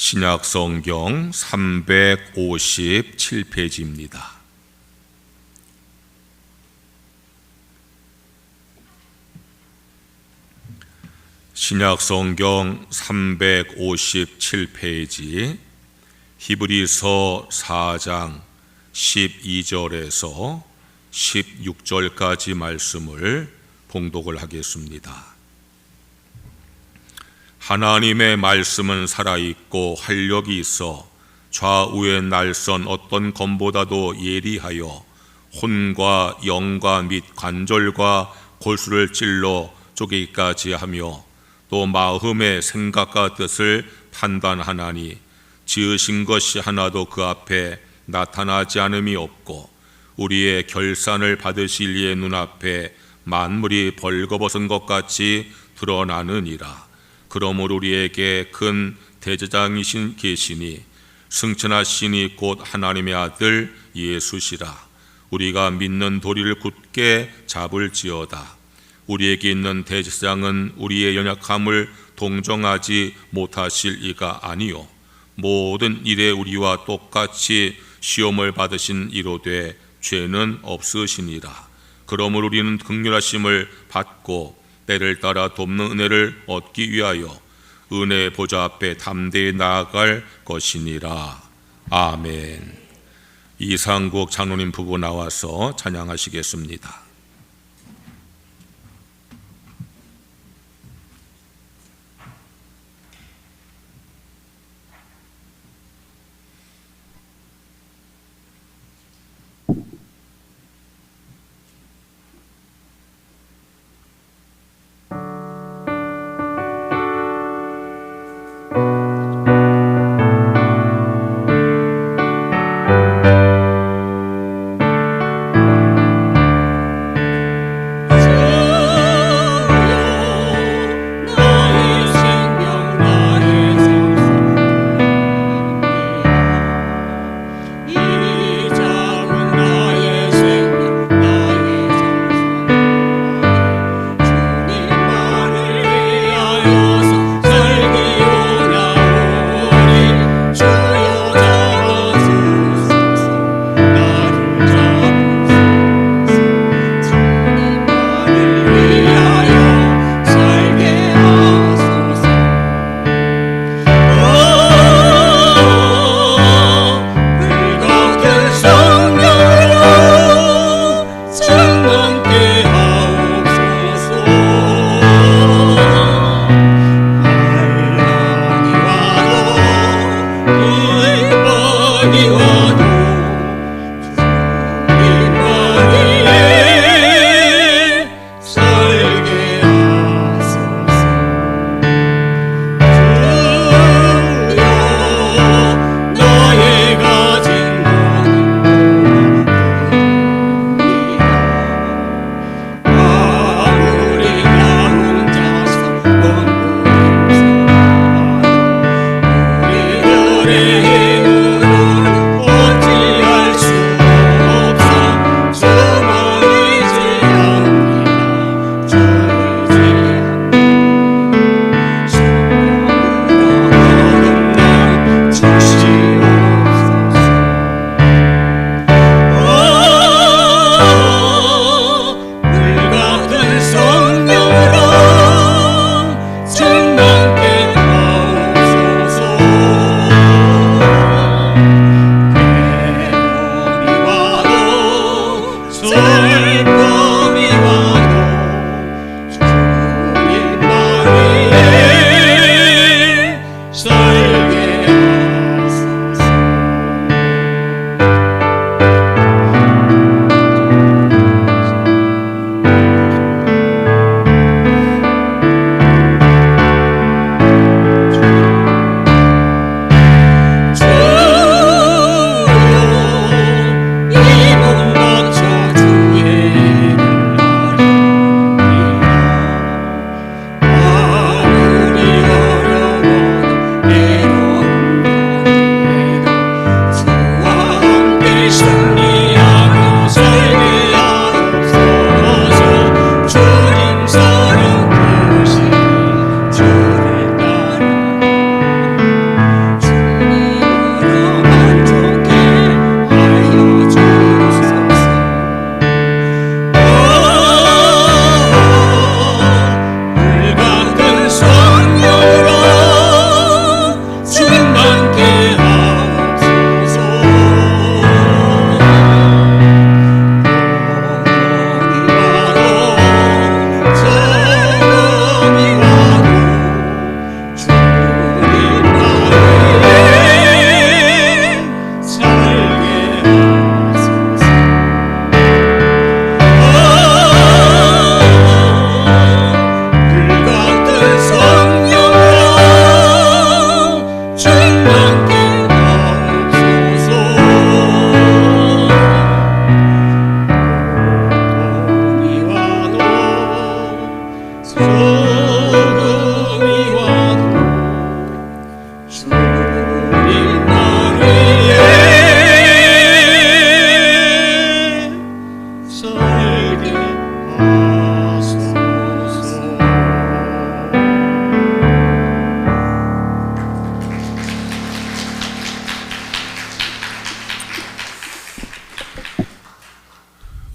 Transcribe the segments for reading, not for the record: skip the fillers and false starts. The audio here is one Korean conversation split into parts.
신약성경 357페이지입니다. 신약성경 357페이지 히브리서 4장 12절에서 16절까지 말씀을 봉독을 하겠습니다. 하나님의 말씀은 살아있고 활력이 있어 좌우의 날선 어떤 검보다도 예리하여 혼과 영과 및 관절과 골수를 찔러 쪼개기까지 하며 또 마음의 생각과 뜻을 판단하나니 지으신 것이 하나도 그 앞에 나타나지 않음이 없고 우리의 결산을 받으실 이의 눈앞에 만물이 벌거벗은 것 같이 드러나느니라. 그러므로 우리에게 큰 대제장이신 계시니 승천하시니 곧 하나님의 아들 예수시라. 우리가 믿는 도리를 굳게 잡을지어다. 우리에게 있는 대제사장은 우리의 연약함을 동정하지 못하실 이가 아니요 모든 일에 우리와 똑같이 시험을 받으신 이로되 죄는 없으시니라. 그러므로 우리는 긍휼하심을 받고 때를 따라 돕는 은혜를 얻기 위하여 은혜의 보좌 앞에 담대히 나아갈 것이니라. 아멘. 이상국 장로님 부부 나와서 찬양하시겠습니다. 주님만을 위하여 살기 원하네.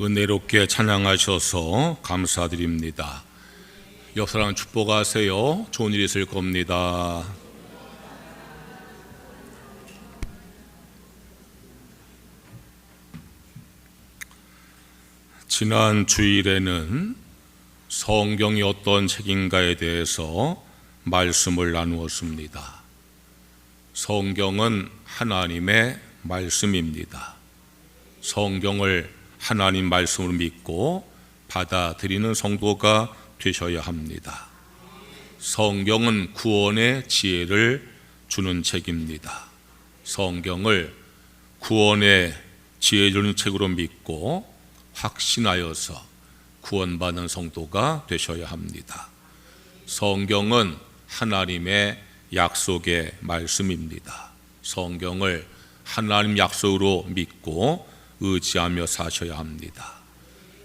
은혜롭게 찬양하셔서 감사드립니다. 옆 사람 축복하세요. 좋은 일 있을 겁니다. 지난 주일에는 성경이 어떤 책인가에 대해서 말씀을 나누었습니다. 성경은 하나님의 말씀입니다. 성경을 하나님 말씀으로 믿고 받아들이는 성도가 되셔야 합니다. 성경은 구원의 지혜를 주는 책입니다. 성경을 구원의 지혜 주는 책으로 믿고 확신하여서 구원받는 성도가 되셔야 합니다. 성경은 하나님의 약속의 말씀입니다. 성경을 하나님 약속으로 믿고 의지하며 사셔야 합니다.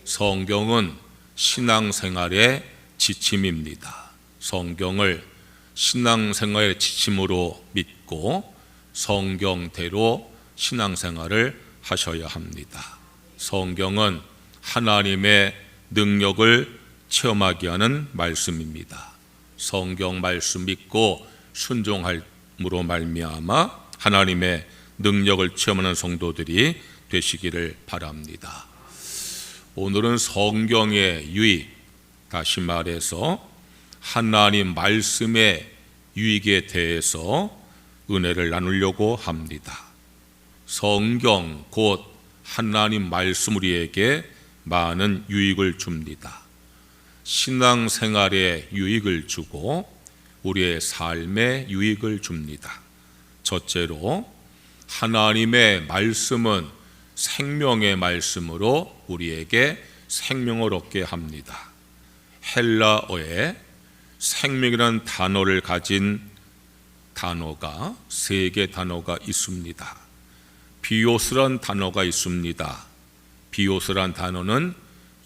성경은 신앙생활의 지침입니다. 성경을 신앙생활의 지침으로 믿고 성경대로 신앙생활을 하셔야 합니다. 성경은 하나님의 능력을 체험하게 하는 말씀입니다. 성경 말씀 믿고 순종함으로 말미암아 하나님의 능력을 체험하는 성도들이 되시기를 바랍니다. 오늘은 성경의 유익, 다시 말해서 하나님 말씀의 유익에 대해서 은혜를 나누려고 합니다. 성경 곧 하나님 말씀 우리에게 많은 유익을 줍니다. 신앙생활에 유익을 주고 우리의 삶에 유익을 줍니다. 첫째로 하나님의 말씀은 생명의 말씀으로 우리에게 생명을 얻게 합니다. 헬라어에 생명이라는 단어를 가진 단어가 세 개 단어가 있습니다. 비오스란 단어가 있습니다. 비오스란 단어는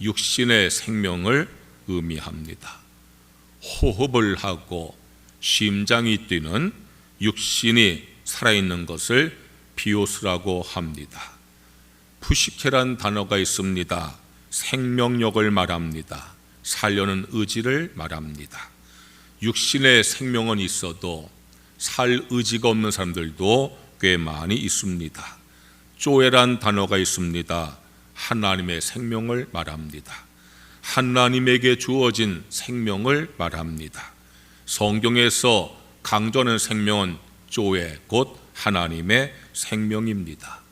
육신의 생명을 의미합니다. 호흡을 하고 심장이 뛰는 육신이 살아있는 것을 비오스라고 합니다. 푸시케란 단어가 있습니다. 생명력을 말합니다. 살려는 의지를 말합니다. 육신의 생명은 있어도 살 의지가 없는 사람들도 꽤 많이 있습니다. 쪼에란 단어가 있습니다. 하나님의 생명을 말합니다. 하나님에게 주어진 생명을 말합니다. 성경에서 강조하는 생명은 쪼에 곧 하나님의 생명입니다.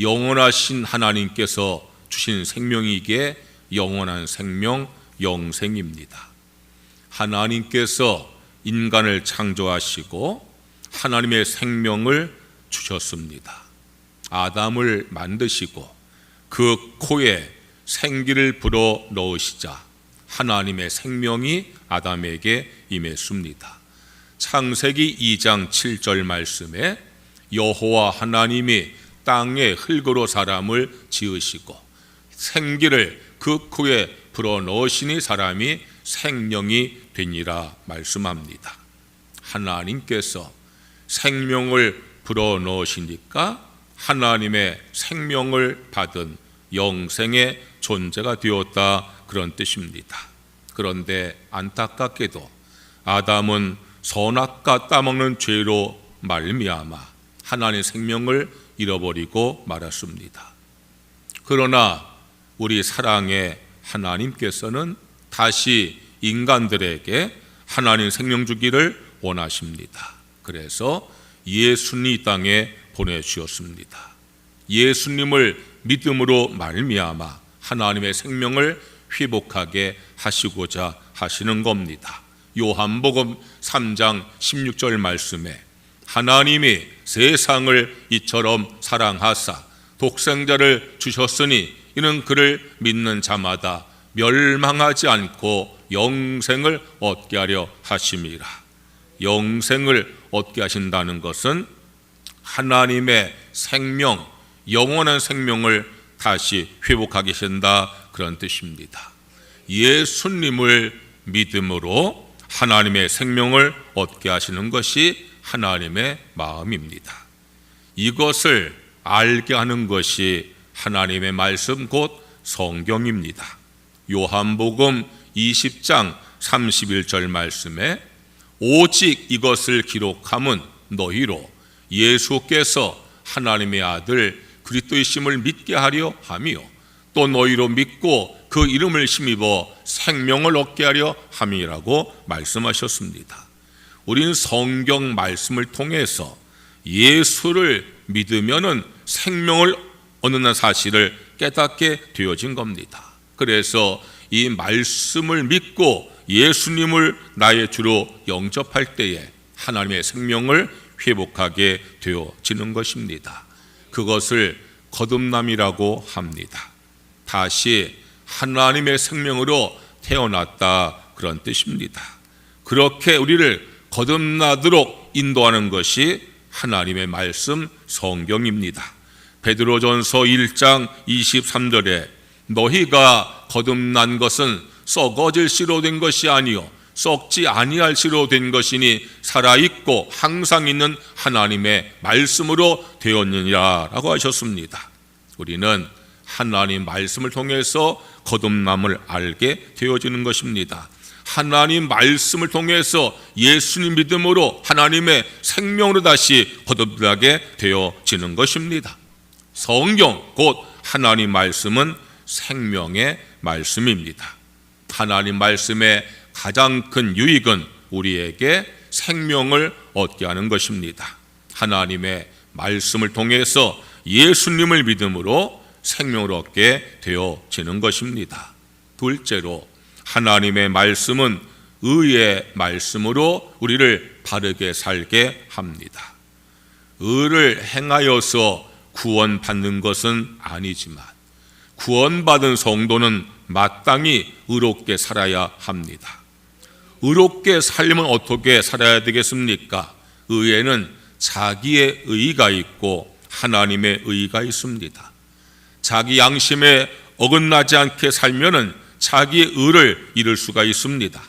영원하신 하나님께서 주신 생명이기에 영원한 생명, 영생입니다. 하나님께서 인간을 창조하시고 하나님의 생명을 주셨습니다. 아담을 만드시고 그 코에 생기를 불어 넣으시자 하나님의 생명이 아담에게 임했습니다. 창세기 2장 7절 말씀에 여호와 하나님이 땅의 흙으로 사람을 지으시고 생기를 그 코에 불어 넣으시니 사람이 생명이 되니라 말씀합니다. 하나님께서 생명을 불어 넣으시니까 하나님의 생명을 받은 영생의 존재가 되었다, 그런 뜻입니다. 그런데 안타깝게도 아담은 선악과 따먹는 죄로 말미암아 하나님의 생명을 잃어버리고 말았습니다. 그러나 우리 사랑의 하나님께서는 다시 인간들에게 하나님 생명 주기를 원하십니다. 그래서 예수님 이 땅에 보내주셨습니다. 예수님을 믿음으로 말미암아 하나님의 생명을 회복하게 하시고자 하시는 겁니다. 요한복음 3장 16절 말씀에 하나님이 세상을 이처럼 사랑하사 독생자를 주셨으니 이는 그를 믿는 자마다 멸망하지 않고 영생을 얻게 하려 하심이라. 영생을 얻게 하신다는 것은 하나님의 생명, 영원한 생명을 다시 회복하게 하신다, 그런 뜻입니다. 예수님을 믿음으로 하나님의 생명을 얻게 하시는 것이 하나님의 마음입니다. 이것을 알게 하는 것이 하나님의 말씀 곧 성경입니다. 요한복음 20장 31절 말씀에 오직 이것을 기록함은 너희로 예수께서 하나님의 아들 그리스도이심을 믿게 하려 함이요 또 너희로 믿고 그 이름을 힘입어 생명을 얻게 하려 함이라고 말씀하셨습니다. 우리는 성경 말씀을 통해서 예수를 믿으면은 생명을 얻는 사실을 깨닫게 되어진 겁니다. 그래서 이 말씀을 믿고 예수님을 나의 주로 영접할 때에 하나님의 생명을 회복하게 되어지는 것입니다. 그것을 거듭남이라고 합니다. 다시 하나님의 생명으로 태어났다, 그런 뜻입니다. 그렇게 우리를 거듭나도록 인도하는 것이 하나님의 말씀 성경입니다. 베드로전서 1장 23절에 너희가 거듭난 것은 썩어질 씨로 된 것이 아니요 썩지 아니할 씨로 된 것이니 살아있고 항상 있는 하나님의 말씀으로 되었느니라 라고 하셨습니다. 우리는 하나님 말씀을 통해서 거듭남을 알게 되어지는 것입니다. 하나님 말씀을 통해서 예수님 믿음으로 하나님의 생명으로 다시 거듭나게 되어지는 것입니다. 성경 곧 하나님 말씀은 생명의 말씀입니다. 하나님 말씀의 가장 큰 유익은 우리에게 생명을 얻게 하는 것입니다. 하나님의 말씀을 통해서 예수님을 믿음으로 생명을 얻게 되어지는 것입니다. 둘째로 하나님의 말씀은 의의 말씀으로 우리를 바르게 살게 합니다. 의를 행하여서 구원받는 것은 아니지만 구원받은 성도는 마땅히 의롭게 살아야 합니다. 의롭게 살려면 어떻게 살아야 되겠습니까? 의에는 자기의 의가 있고 하나님의 의가 있습니다. 자기 양심에 어긋나지 않게 살면은 자기의 의를 이룰 수가 있습니다.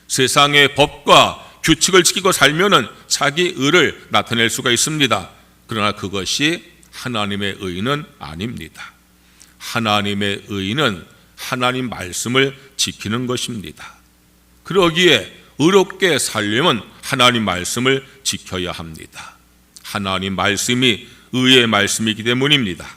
세상의 법과 규칙을 지키고 살면은 자기 의를 나타낼 수가 있습니다. 그러나 그것이 하나님의 의는 아닙니다. 하나님의 의는 하나님 말씀을 지키는 것입니다. 그러기에 의롭게 살려면 하나님 말씀을 지켜야 합니다. 하나님 말씀이 의의 말씀이기 때문입니다.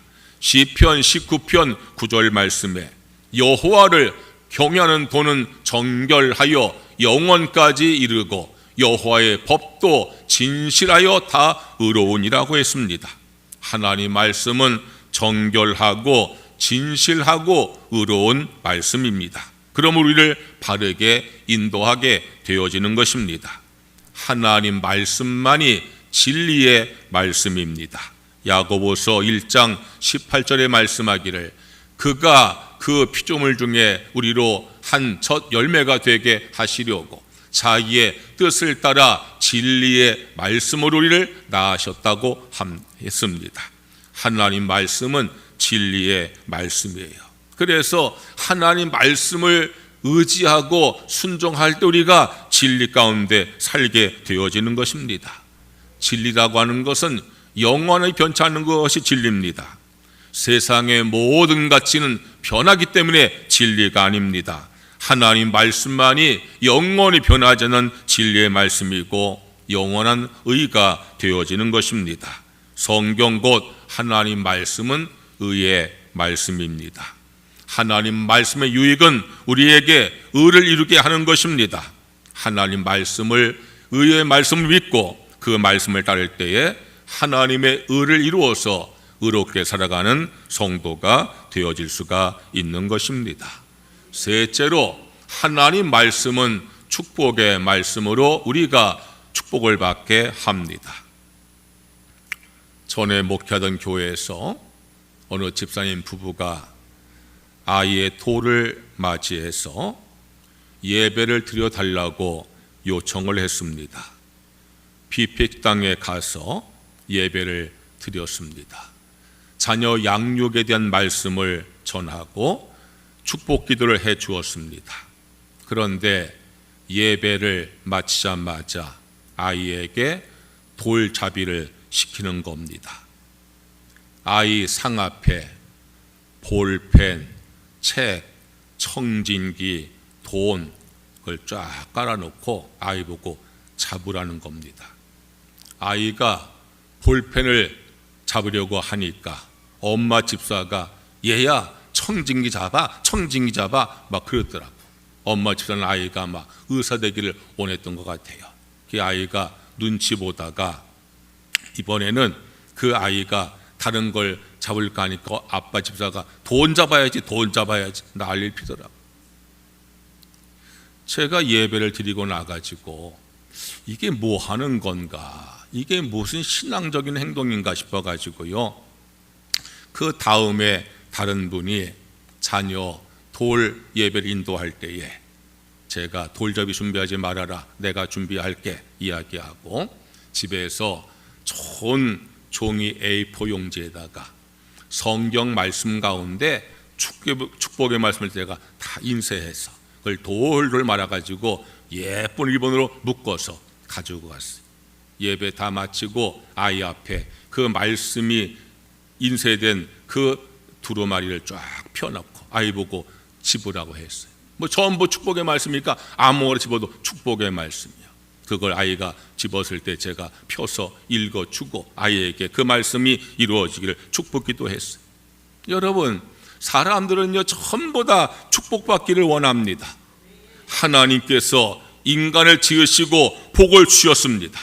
시편 19편 9절 말씀에 여호와를 경외하는 도는 정결하여 영원까지 이르고 여호와의 법도 진실하여 다 의로우니라고 했습니다. 하나님 말씀은 정결하고 진실하고 의로운 말씀입니다. 그럼 우리를 바르게 인도하게 되어지는 것입니다. 하나님 말씀만이 진리의 말씀입니다. 야고보서 1장 18절에 말씀하기를 그가 그 피조물 중에 우리로 한 첫 열매가 되게 하시려고 자기의 뜻을 따라 진리의 말씀으로 우리를 낳으셨다고 했습니다. 하나님 말씀은 진리의 말씀이에요. 그래서 하나님 말씀을 의지하고 순종할 때 우리가 진리 가운데 살게 되어지는 것입니다. 진리라고 하는 것은 영원히 변치 않는 것이 진리입니다. 세상의 모든 가치는 변하기 때문에 진리가 아닙니다. 하나님 말씀만이 영원히 변하지 않는 진리의 말씀이고 영원한 의가 되어지는 것입니다. 성경 곧 하나님 말씀은 의의 말씀입니다. 하나님 말씀의 유익은 우리에게 의를 이루게 하는 것입니다. 하나님 말씀을 의의 말씀을 믿고 그 말씀을 따를 때에 하나님의 의를 이루어서 의롭게 살아가는 성도가 되어질 수가 있는 것입니다. 셋째로 하나님 말씀은 축복의 말씀으로 우리가 축복을 받게 합니다. 전에 목회하던 교회에서 어느 집사님 부부가 아이의 돌을 맞이해서 예배를 드려달라고 요청을 했습니다. 뷔페 땅에 가서 예배를 드렸습니다. 자녀 양육에 대한 말씀을 전하고 축복 기도를 해 주었습니다. 그런데 예배를 마치자마자 아이에게 돌잡이를 시키는 겁니다. 아이 상 앞에 볼펜, 책, 청진기, 돈 그걸 쫙 깔아놓고 아이 보고 잡으라는 겁니다. 아이가 볼펜을 잡으려고 하니까 엄마 집사가 얘야 청진기 잡아 막 그러더라고. 엄마 집사는 아이가 막 의사 되기를 원했던 것 같아요. 그 아이가 눈치 보다가 이번에는 그 아이가 다른 걸 잡을까 하니까 아빠 집사가 돈 잡아야지 난리를 피더라고. 제가 예배를 드리고 나가지고 이게 뭐 하는 건가, 이게 무슨 신앙적인 행동인가 싶어가지고요. 그 다음에 다른 분이 자녀 돌 예배를 인도할 때에 제가 돌잡이 준비하지 말아라, 내가 준비할게 이야기하고 집에서 좋은 종이 A4 용지에다가 성경 말씀 가운데 축복의 말씀을 제가 다 인쇄해서 그걸 돌돌 말아가지고 예쁜 리본으로 묶어서 가지고 갔어요. 예배 다 마치고 아이 앞에 그 말씀이 인쇄된 그 두루마리를 쫙 펴놓고 아이 보고 집으라고 했어요. 뭐 전부 축복의 말씀이니까 아무거나 집어도 축복의 말씀이야. 그걸 아이가 집었을 때 제가 펴서 읽어주고 아이에게 그 말씀이 이루어지기를 축복기도 했어요. 여러분, 사람들은요 전부 다 축복받기를 원합니다. 하나님께서 인간을 지으시고 복을 주셨습니다.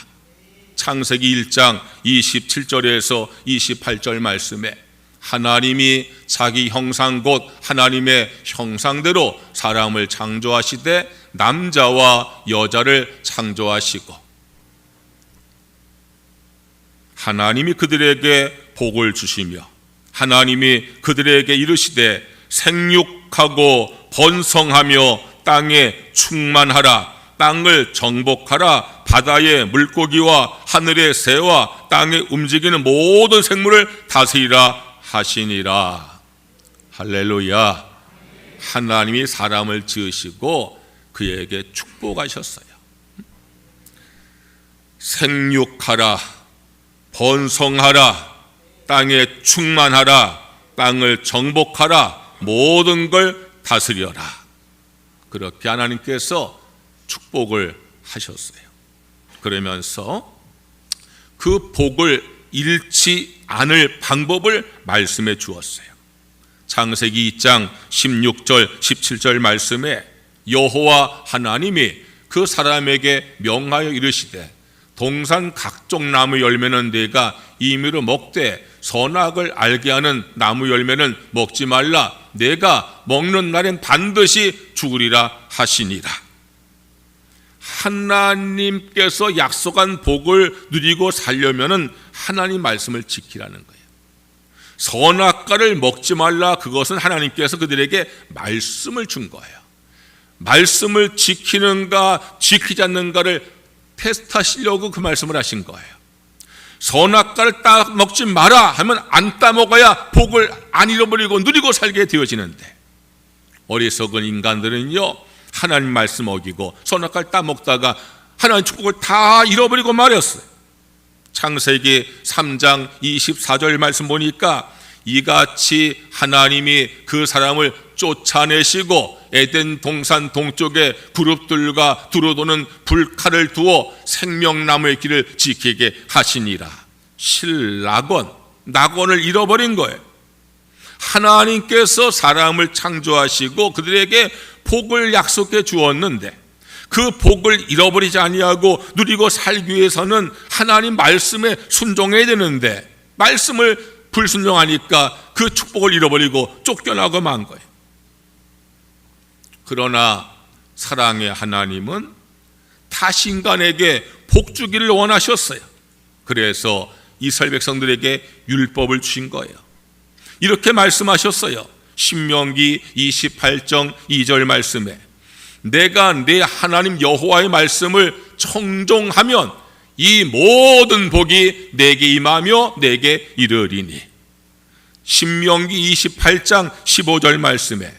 창세기 1장 27절에서 28절 말씀에 하나님이 자기 형상 곧 하나님의 형상대로 사람을 창조하시되 남자와 여자를 창조하시고 하나님이 그들에게 복을 주시며 하나님이 그들에게 이르시되 생육하고 번성하며 땅에 충만하라, 땅을 정복하라, 바다의 물고기와 하늘의 새와 땅에 움직이는 모든 생물을 다스리라 하시니라. 할렐루야. 하나님이 사람을 지으시고 그에게 축복하셨어요. 생육하라, 번성하라, 땅에 충만하라, 땅을 정복하라, 모든 걸 다스려라. 그렇게 하나님께서 축복을 하셨어요. 그러면서 그 복을 잃지 않을 방법을 말씀해 주었어요. 창세기 2장 16절 17절 말씀에 여호와 하나님이 그 사람에게 명하여 이르시되 동산 각종 나무 열매는 네가 임의로 먹되 선악을 알게 하는 나무 열매는 먹지 말라, 내가 먹는 날엔 반드시 죽으리라 하시니라. 하나님께서 약속한 복을 누리고 살려면은 하나님 말씀을 지키라는 거예요. 선악과를 먹지 말라, 그것은 하나님께서 그들에게 말씀을 준 거예요. 말씀을 지키는가 지키지 않는가를 테스트하시려고 그 말씀을 하신 거예요. 선악과를 따먹지 마라 하면 안 따먹어야 복을 안 잃어버리고 누리고 살게 되어지는데, 어리석은 인간들은요 하나님 말씀 어기고 선악과를 따먹다가 하나님 축복을 다 잃어버리고 말았어요. 창세기 3장 24절 말씀 보니까 이같이 하나님이 그 사람을 쫓아내시고 에덴 동산 동쪽에 그룹들과 두루도는 불칼을 두어 생명나무의 길을 지키게 하시니라. 낙원을 잃어버린 거예요. 하나님께서 사람을 창조하시고 그들에게 복을 약속해 주었는데 그 복을 잃어버리지 아니하고 누리고 살기 위해서는 하나님 말씀에 순종해야 되는데 말씀을 불순종하니까 그 축복을 잃어버리고 쫓겨나고 만 거예요. 그러나 사랑의 하나님은 다시 인간에게 복 주기를 원하셨어요. 그래서 이스라엘 백성들에게 율법을 주신 거예요. 이렇게 말씀하셨어요. 신명기 28장 2절 말씀에 내가 내 하나님 여호와의 말씀을 청종하면 이 모든 복이 내게 임하며 내게 이르리니. 신명기 28장 15절 말씀에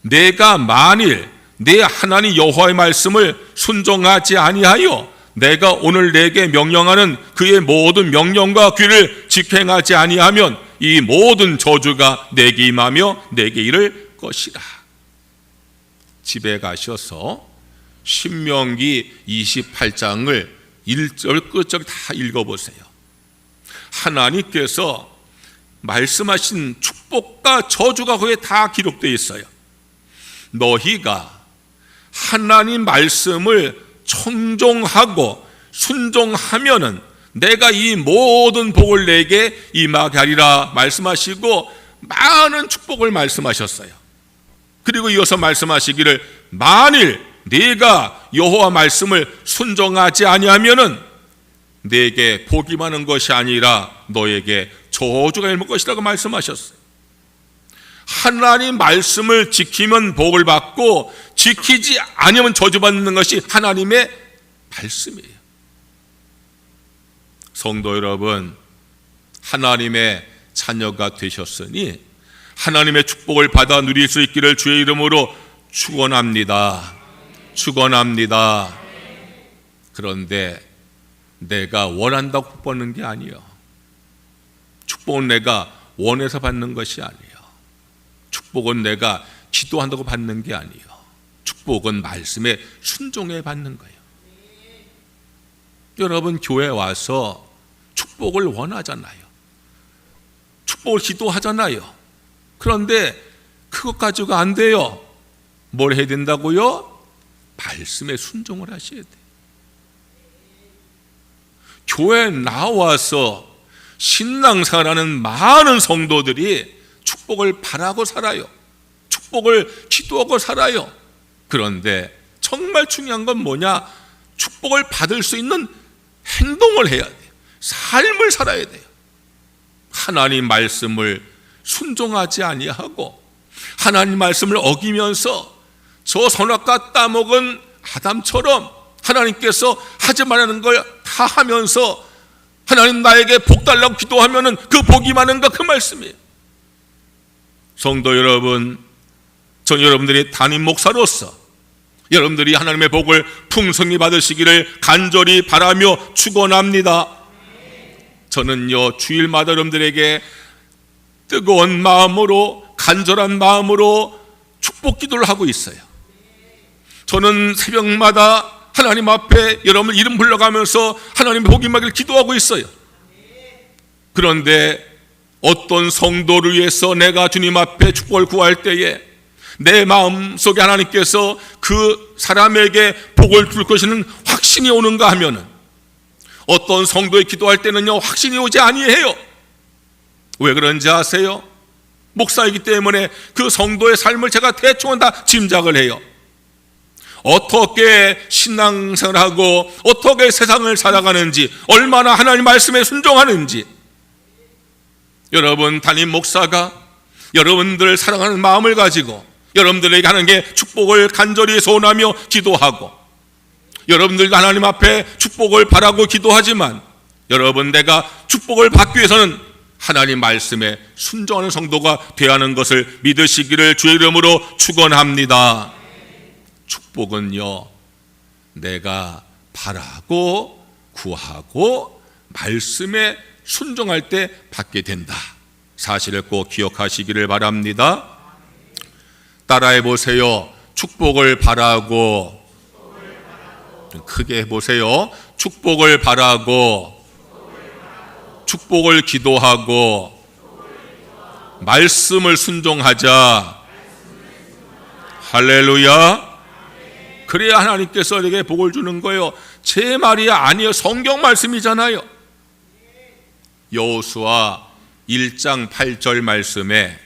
내가 만일 내 하나님 여호와의 말씀을 순종하지 아니하여 내가 오늘 내게 명령하는 그의 모든 명령과 규를 직행하지 아니하면 이 모든 저주가 내게 임하며 내게 이를 것이라. 집에 가셔서 신명기 28장을 1절 끝절 다 읽어보세요. 하나님께서 말씀하신 축복과 저주가 거기에 다 기록되어 있어요. 너희가 하나님 말씀을 청종하고 순종하면은 내가 이 모든 복을 내게 임하게 하리라 말씀하시고 많은 축복을 말씀하셨어요. 그리고 이어서 말씀하시기를 만일 네가 여호와 말씀을 순종하지 아니하면은 내게 복이 많은 것이 아니라 너에게 저주가 임할 것이라고 말씀하셨어요. 하나님 말씀을 지키면 복을 받고 지키지 아니하면 저주받는 것이 하나님의 말씀이에요. 성도 여러분, 하나님의 자녀가 되셨으니 하나님의 축복을 받아 누릴 수 있기를 주의 이름으로 축원합니다. 축원합니다. 그런데 내가 원한다고 복 받는 게 아니에요. 축복은 내가 원해서 받는 것이 아니에요. 축복은 내가 기도한다고 받는 게 아니에요. 축복은 말씀에 순종해 받는 거예요. 여러분, 교회 와서 축복을 원하잖아요. 축복을 기도하잖아요. 그런데 그것 가지고 안 돼요. 뭘 해야 된다고요? 말씀에 순종을 하셔야 돼요. 교회에 나와서 신앙생활하는 많은 성도들이 축복을 바라고 살아요. 축복을 기도하고 살아요. 그런데 정말 중요한 건 뭐냐? 축복을 받을 수 있는 행동을 해야 돼요. 삶을 살아야 돼요. 하나님 말씀을 순종하지 아니하고 하나님 말씀을 어기면서 저 선악과 따먹은 아담처럼 하나님께서 하지 말라는 걸 다 하면서 하나님 나에게 복 달라고 기도하면은 그 복이 많은가, 그 말씀이에요. 성도 여러분, 전 여러분들이 담임 목사로서 여러분들이 하나님의 복을 풍성히 받으시기를 간절히 바라며 축원합니다. 저는요, 주일마다 여러분들에게 뜨거운 마음으로, 간절한 마음으로 축복 기도를 하고 있어요. 저는 새벽마다 하나님 앞에 여러분 이름 불러가면서 하나님의 복이 임하기를 기도하고 있어요. 그런데 어떤 성도를 위해서 내가 주님 앞에 축복을 구할 때에 내 마음속에 하나님께서 그 사람에게 복을 줄 것이는 확신이 오는가 하면은, 어떤 성도에 기도할 때는요 확신이 오지 아니해요. 왜 그런지 아세요? 목사이기 때문에 그 성도의 삶을 제가 대충은 다 짐작을 해요. 어떻게 신앙생활하고 어떻게 세상을 살아가는지, 얼마나 하나님 말씀에 순종하는지. 여러분, 담임 목사가 여러분들을 사랑하는 마음을 가지고 여러분들에게 하나님께 축복을 간절히 소원하며 기도하고, 여러분들도 하나님 앞에 축복을 바라고 기도하지만, 여러분, 내가 축복을 받기 위해서는 하나님 말씀에 순종하는 성도가 되어야 하는 것을 믿으시기를 주의 이름으로 축원합니다. 축복은요, 내가 바라고 구하고 말씀에 순종할 때 받게 된다. 사실을 꼭 기억하시기를 바랍니다. 따라해 보세요. 축복을 바라고. 크게 해보세요. 축복을 바라고, 축복을 기도하고, 말씀을 순종하자. 할렐루야. 그래야 하나님께서 내게 복을 주는 거예요. 제 말이 아니에요. 성경 말씀이잖아요. 여호수아 1장 8절 말씀에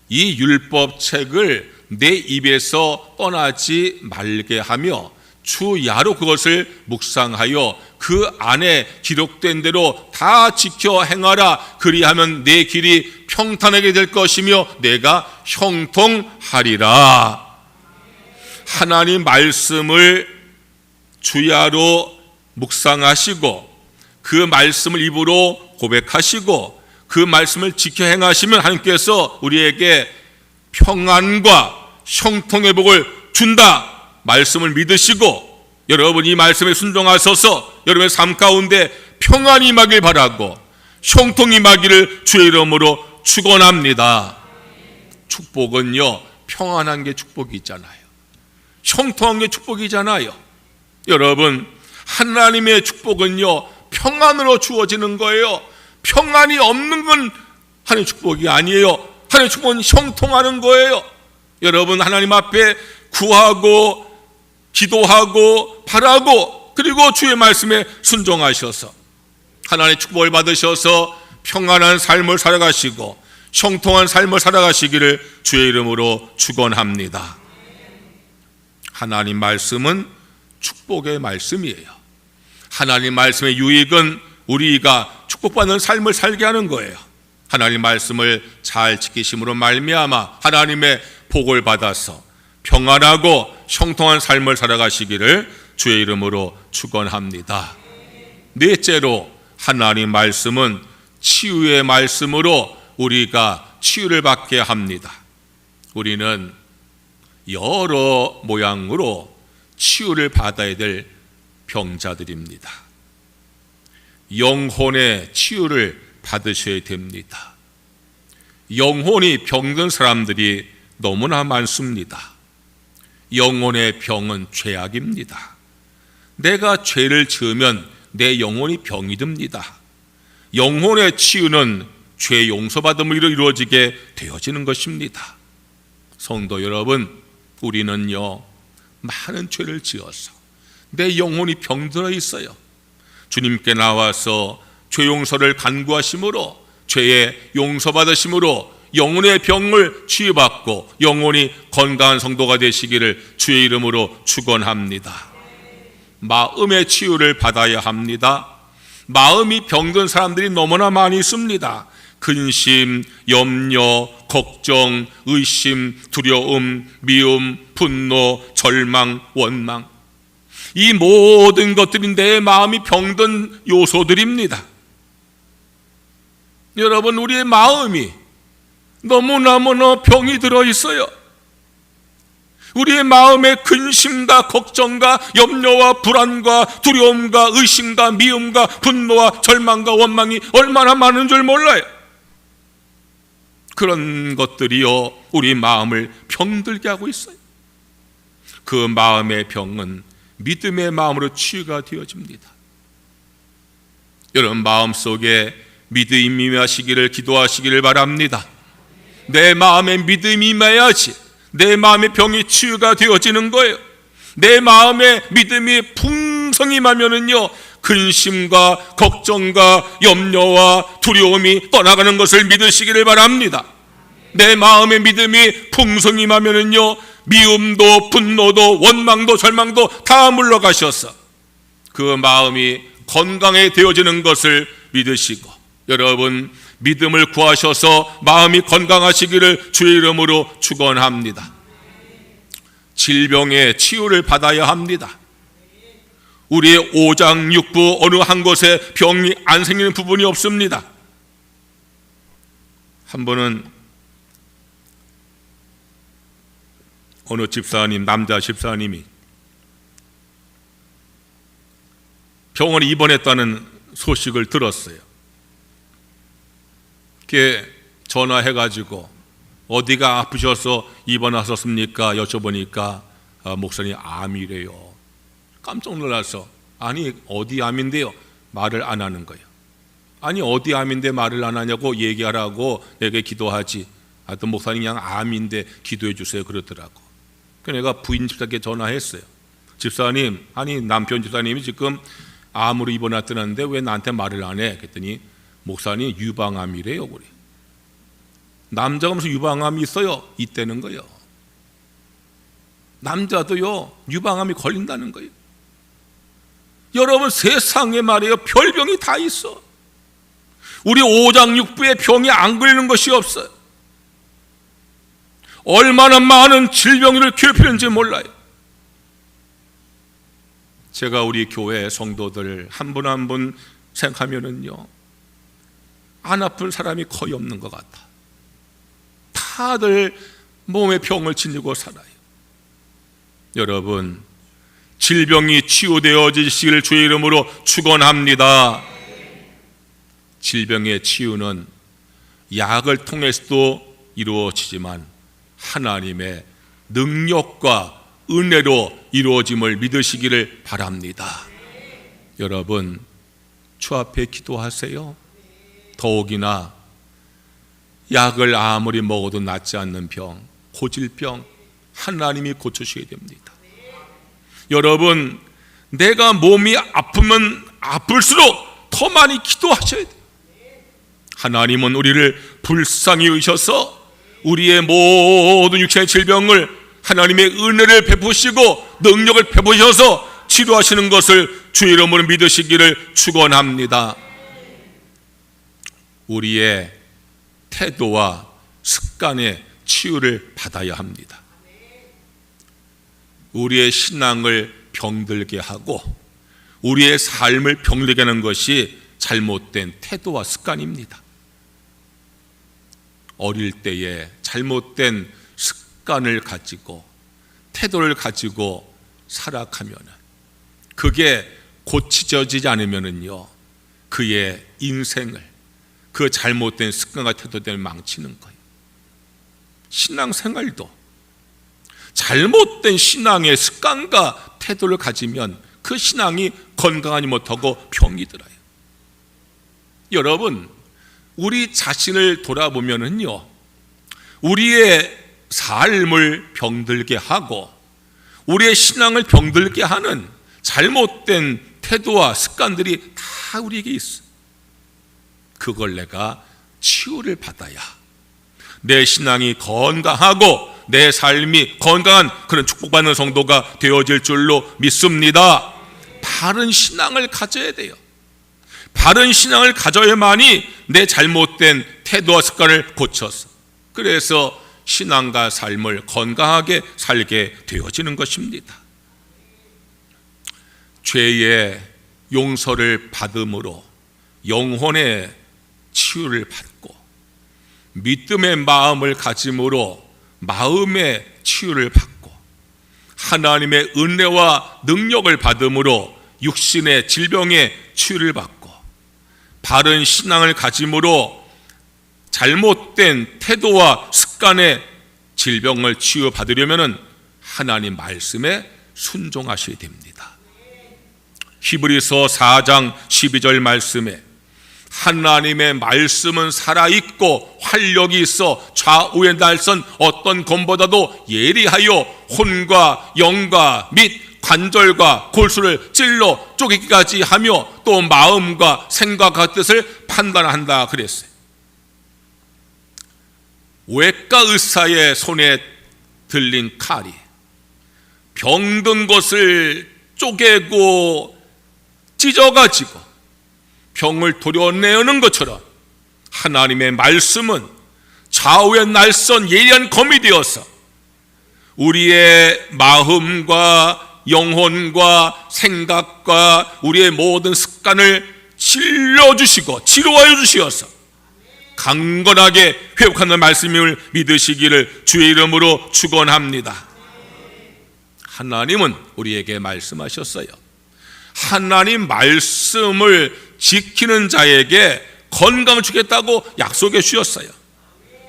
이 율법책을 내 입에서 떠나지 말게 하며 주야로 그것을 묵상하여 그 안에 기록된 대로 다 지켜 행하라. 그리하면 내 길이 평탄하게 될 것이며 내가 형통하리라. 하나님 말씀을 주야로 묵상하시고 그 말씀을 입으로 고백하시고 그 말씀을 지켜 행하시면 하나님께서 우리에게 평안과 형통의 복을 준다 말씀을 믿으시고, 여러분 이 말씀에 순종하셔서 여러분의 삶 가운데 평안이 임하길 바라고 형통이 임하기를 주의 이름으로 축원합니다. 축복은요, 평안한 게 축복이 있잖아요. 형통한 게 축복이잖아요. 여러분, 하나님의 축복은요, 평안으로 주어지는 거예요. 평안이 없는 건 하나님의 축복이 아니에요. 하나님의 축복은 형통하는 거예요. 여러분, 하나님 앞에 구하고 기도하고 바라고, 그리고 주의 말씀에 순종하셔서 하나님의 축복을 받으셔서 평안한 삶을 살아가시고 형통한 삶을 살아가시기를 주의 이름으로 축원합니다. 하나님 말씀은 축복의 말씀이에요. 하나님 말씀의 유익은 우리가 축복받는 삶을 살게 하는 거예요. 하나님 말씀을 잘 지키심으로 말미암아 하나님의 복을 받아서 평안하고 형통한 삶을 살아가시기를 주의 이름으로 축원합니다. 넷째로, 하나님 말씀은 치유의 말씀으로 우리가 치유를 받게 합니다. 우리는 여러 모양으로 치유를 받아야 될 병자들입니다. 영혼의 치유를 받으셔야 됩니다. 영혼이 병든 사람들이 너무나 많습니다. 영혼의 병은 죄악입니다. 내가 죄를 지으면 내 영혼이 병이 듭니다. 영혼의 치유는 죄 용서받음으로 이루어지게 되어지는 것입니다. 성도 여러분, 우리는요, 많은 죄를 지어서 내 영혼이 병들어 있어요. 주님께 나와서 죄 용서를 간구하심으로, 죄의 용서받으심으로 영혼의 병을 치유받고 영혼이 건강한 성도가 되시기를 주의 이름으로 축원합니다. 마음의 치유를 받아야 합니다. 마음이 병든 사람들이 너무나 많이 있습니다. 근심, 염려, 걱정, 의심, 두려움, 미움, 분노, 절망, 원망, 이 모든 것들이 내 마음이 병든 요소들입니다. 여러분, 우리의 마음이 너무너무나 병이 들어있어요. 우리의 마음에 근심과 걱정과 염려와 불안과 두려움과 의심과 미움과 분노와 절망과 원망이 얼마나 많은 줄 몰라요. 그런 것들이요, 우리 마음을 병들게 하고 있어요. 그 마음의 병은 믿음의 마음으로 치유가 되어집니다. 여러분, 마음속에 믿음이 임하시기를 기도하시기를 바랍니다. 내 마음에 믿음이 임해야지 내 마음의 병이 치유가 되어지는 거예요. 내 마음에 믿음이 풍성히 임하면은요, 근심과 걱정과 염려와 두려움이 떠나가는 것을 믿으시기를 바랍니다. 내 마음에 믿음이 풍성히 임하면은요, 미움도 분노도 원망도 절망도 다 물러가셔서 그 마음이 건강해 되어지는 것을 믿으시고, 여러분, 믿음을 구하셔서 마음이 건강하시기를 주의 이름으로 축원합니다. 질병의 치유를 받아야 합니다. 우리의 오장육부 어느 한 곳에 병이 안 생기는 부분이 없습니다. 한 번은 어느 집사님, 남자 집사님이 병원에 입원했다는 소식을 들었어요. 그게 전화해가지고 어디가 아프셔서 입원하셨습니까? 여쭤보니까 목사님 암이래요. 깜짝 놀라서, 아니 어디 암인데요? 말을 안 하는 거예요. 아니 어디 암인데 말을 안 하냐고 얘기하라고 내게 기도하지. 하여튼 목사님 그냥 암인데 기도해 주세요 그러더라고. 그래서 내가 부인 집사님께 전화했어요. 집사님, 아니 남편 집사님이 지금 암으로 입원했다는데 왜 나한테 말을 안 해? 그랬더니 목사님 유방암이래요. 그래. 남자가 무슨 유방암이 있어요? 있다는 거예요. 남자도요 유방암이 걸린다는 거예요. 여러분, 세상에 말이에요, 별병이 다 있어. 우리 오장육부에 병이 안 걸리는 것이 없어요. 얼마나 많은 질병을 괴롭히는지 몰라요. 제가 우리 교회 성도들 한 분 한 분 생각하면은요, 안 아픈 사람이 거의 없는 것 같아. 다들 몸에 병을 지니고 살아요. 여러분, 질병이 치유되어지시기를 주의 이름으로 축원합니다. 질병의 치유는 약을 통해서도 이루어지지만 하나님의 능력과 은혜로 이루어짐을 믿으시기를 바랍니다. 여러분, 주 앞에 기도하세요. 더욱이나 약을 아무리 먹어도 낫지 않는 병, 고질병, 하나님이 고쳐주셔야 됩니다. 여러분, 내가 몸이 아프면 아플수록 더 많이 기도하셔야 돼요. 하나님은 우리를 불쌍히 여기셔서 우리의 모든 육체의 질병을 하나님의 은혜를 베푸시고 능력을 베푸셔서 치료하시는 것을 주의 이름으로 믿으시기를 축원합니다. 우리의 태도와 습관의 치유를 받아야 합니다. 우리의 신앙을 병들게 하고 우리의 삶을 병들게 하는 것이 잘못된 태도와 습관입니다. 어릴 때에 잘못된 습관을 가지고 태도를 가지고 살아가면 그게 고쳐지지 않으면요 그의 인생을 그 잘못된 습관과 태도 때문에 망치는 거예요. 신앙생활도 잘못된 신앙의 습관과 태도를 가지면 그 신앙이 건강하지 못하고 병이 들어요. 여러분, 우리 자신을 돌아보면은요 우리의 삶을 병들게 하고 우리의 신앙을 병들게 하는 잘못된 태도와 습관들이 다 우리에게 있어요. 그걸 내가 치유를 받아야 내 신앙이 건강하고 내 삶이 건강한 그런 축복받는 성도가 되어질 줄로 믿습니다. 바른 신앙을 가져야 돼요. 바른 신앙을 가져야만이 내 잘못된 태도와 습관을 고쳐서 그래서 신앙과 삶을 건강하게 살게 되어지는 것입니다. 죄의 용서를 받음으로 영혼의 치유를 받고 믿음의 마음을 가짐으로 마음의 치유를 받고 하나님의 은혜와 능력을 받음으로 육신의 질병의 치유를 받고 바른 신앙을 가짐으로 잘못된 태도와 습관의 질병을 치유받으려면 하나님 말씀에 순종하셔야 됩니다. 히브리서 4장 12절 말씀에 하나님의 말씀은 살아있고 활력이 있어 좌우의 날선 어떤 검보다도 예리하여 혼과 영과 및 관절과 골수를 찔러 쪼개기까지 하며 또 마음과 생각과 뜻을 판단한다 그랬어요. 외과 의사의 손에 들린 칼이 병든 것을 쪼개고 찢어가지고 병을 도려내는 것처럼 하나님의 말씀은 좌우의 날선 예리한 검이 되어서 우리의 마음과 영혼과 생각과 우리의 모든 습관을 찔러주시고 치료하여 주시어서 강건하게 회복하는 말씀을 믿으시기를 주의 이름으로 축원합니다. 하나님은 우리에게 말씀하셨어요. 하나님 말씀을 지키는 자에게 건강을 주겠다고 약속해 주셨어요.